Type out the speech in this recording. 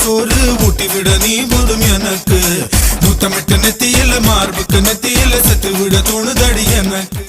சோறு ஊட்டி விட நீ போதும் எனக்கு. நூத்தமிட்டு நெத்தியில மார்புக்கு நெத்தியில செத்து விட தோணுதடி எனக்கு.